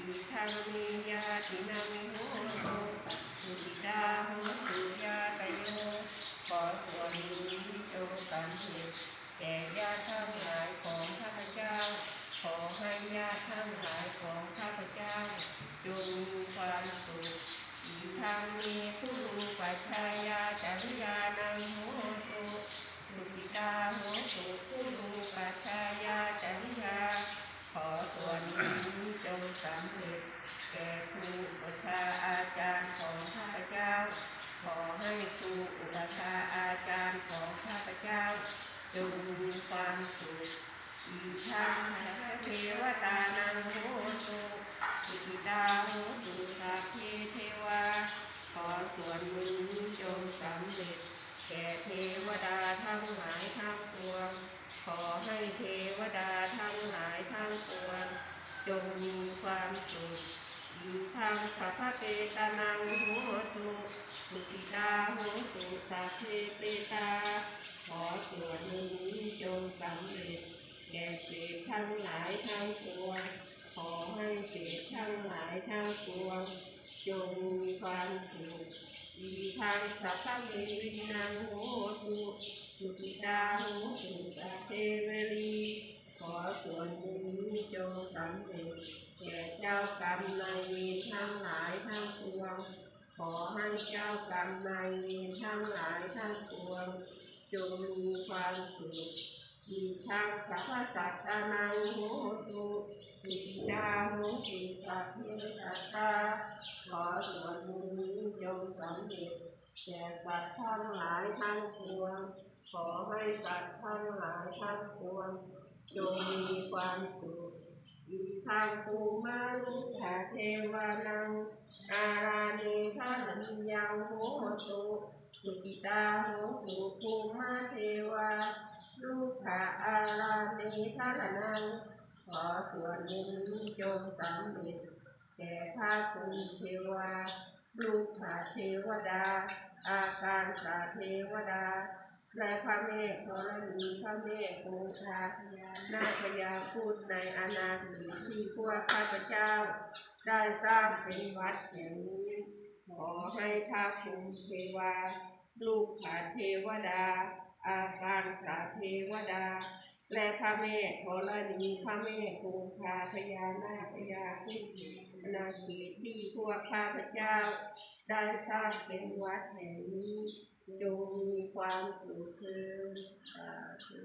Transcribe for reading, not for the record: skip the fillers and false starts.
อิทังเมยาตินังโหตุสุขิตาโหตุยาตโยขอส่วนนี้จงสำเร็จแก่ญาติทั้งหลายของข้าพเจ้าขอให้ญาติทั้งหลายของข้าพเจ้าจงมีความสุขอิทังเมตุปัจจายาจาริยานังโหตุสุขิตาโหตุปัจจายาจาริยาขอส่วนนี้จงสำเร็จแก่ครูอุปชาอาจารย์ของข้าพเจ้าขอให้ครูอุปชาอาจารย์ของข้าพเจ้าจงมีความสุขอิทังเทวตานังโหตุสุขิตาโหตุสัพเพเทวาขอส่วนนี้จงสำเร็จแก่เทวดาทั้งหลายทั้งปวงขอให้เทวดาทั้งหลายทั้งปวงจงมีความสุขอิทังสัพพเปตานังโหตุสุขิตาโหตุสัพเพเปตาขอส่วนนี้จงสำเร็จแก่เปรตทั้งหลายทั้งปวงขอให้เปรตทั้งหลายทั้งปวงจงมีความสุขอิทังสัพพเมวินังโหตุสุขิตาโหตุสัพเพเวรีขอส่วนนี้จงสำเร็จแก่เจ้ากรรมนายเวรทั้งหลายทั้งปวงขอให้เจ้ากรรมนายเวรทั้งหลายทั้งปวงจงมีความสุขอิทังสัพพสัตตานังโหตุสุขิตาโหตุสัพเพสัตตาขอส่วนนี้จงสำเร็จแก่สัตว์ทั้งหลายทั้งปวงขอให้สัตว์ทั้งหลายทั้งปวงจงมีความสุขอิทังภูมาลุกขาเทวานังอาราเนทะลัญญังโหตุสุขิตาโหตุภูมาเทวาลูกขาอาราเนทะละนังขอส่วนนี้จงสำเร็จแก่พระคุณเทวาลูกขาเทวดาอาการสาเทวดาและพระเมฆธรณีพระเมฆคงคานาคยาพูดในอนาคตที่พวกข้าพเจ้าได้สร้างเป็นวัดแห่งนี้ขอให้พระคุณเทวาลูกขาเทวดาอาการสาเทวดาและพระเมฆธรณีพระเมฆคงคาพญานาคพญาพุทธอนาคตที่พวกข้าพเจ้าได้สร้างเป็นวัดแห่งนี้จงมีความสุขเถิดสาธุ